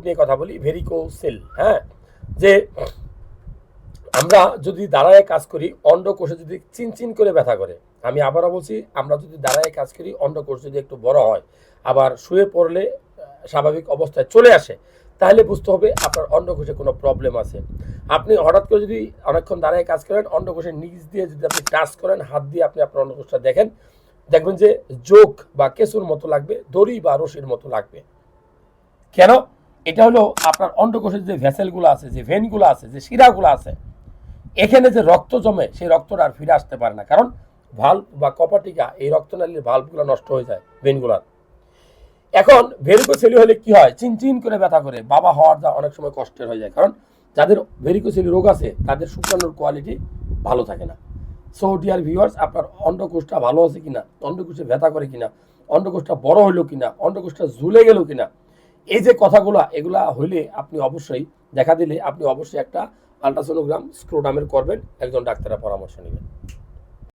নিয়ে কথা বলি, ভেরিকোসেল। হ্যাঁ, যে আমরা যদি দাঁড়ায় কাজ করি, অন্ডকোষে যদি চিনচিন করে ব্যথা করে, আমি আবারও বলছি, আমরা যদি দাঁড়ায় কাজ করি, অন্ডকোষ যদি একটু বড় হয়, আবার শুয়ে পড়লে স্বাভাবিক অবস্থায় চলে আসে, তাহলে বুঝতে হবে আপনার অন্ডকোষে কোনো প্রবলেম আছে। আপনি হঠাৎ করে যদি অনেকক্ষণ দাঁড়ায় কাজ করেন, অন্ডকোষের নিচ দিয়ে যদি আপনি টাচ করেন, হাত দিয়ে আপনি আপনার অন্ডকোষটা দেখেন, দেখবেন যে যোগ বা কেঁচুর মতো লাগবে, দড়ি বা রশির মতো লাগবে। কেন? এটা হলো আপনার অন্ডকোষের যে ভেসেলগুলো আছে, যে ভেনগুলো আছে, যে শিরাগুলো আছে, এখানে যে রক্ত জমে, সেই রক্তটা আর ফিরে আসতে পারে না, কারণ ভাল্ব বা কপাটিকা, এই রক্তনালীর ভাল্বগুলো নষ্ট হয়ে যায় ভেনগুলার। এখন ভেরিকোসেলি হলে কি হয়? চিনচিন করে ব্যথা করে, বাবা হওয়ার যা অনেক সময় কষ্টের হয়ে যায়, কারণ যাদের ভেরিকোসেলি রোগ আছে তাদের শুক্রাণুর কোয়ালিটি ভালো থাকে না। সো ডিয়ার ভিউয়ার্স, আপনার অন্ডকোষটা ভালো আছে কিনা, অন্ডকোষে ব্যথা করে কিনা, অন্ডকোষটা বড় হইলো কিনা, অন্ডকোষটা ঝুলে গেল কিনা, এই যে কথাগুলো, এগুলা হইলে আপনি অবশ্যই দেখা দিলে আপনি অবশ্যই একটা আল্ট্রাসোনোগ্রাম স্ক্রোডামের করবেন, একজন ডাক্তারের পরামর্শ নেবেন।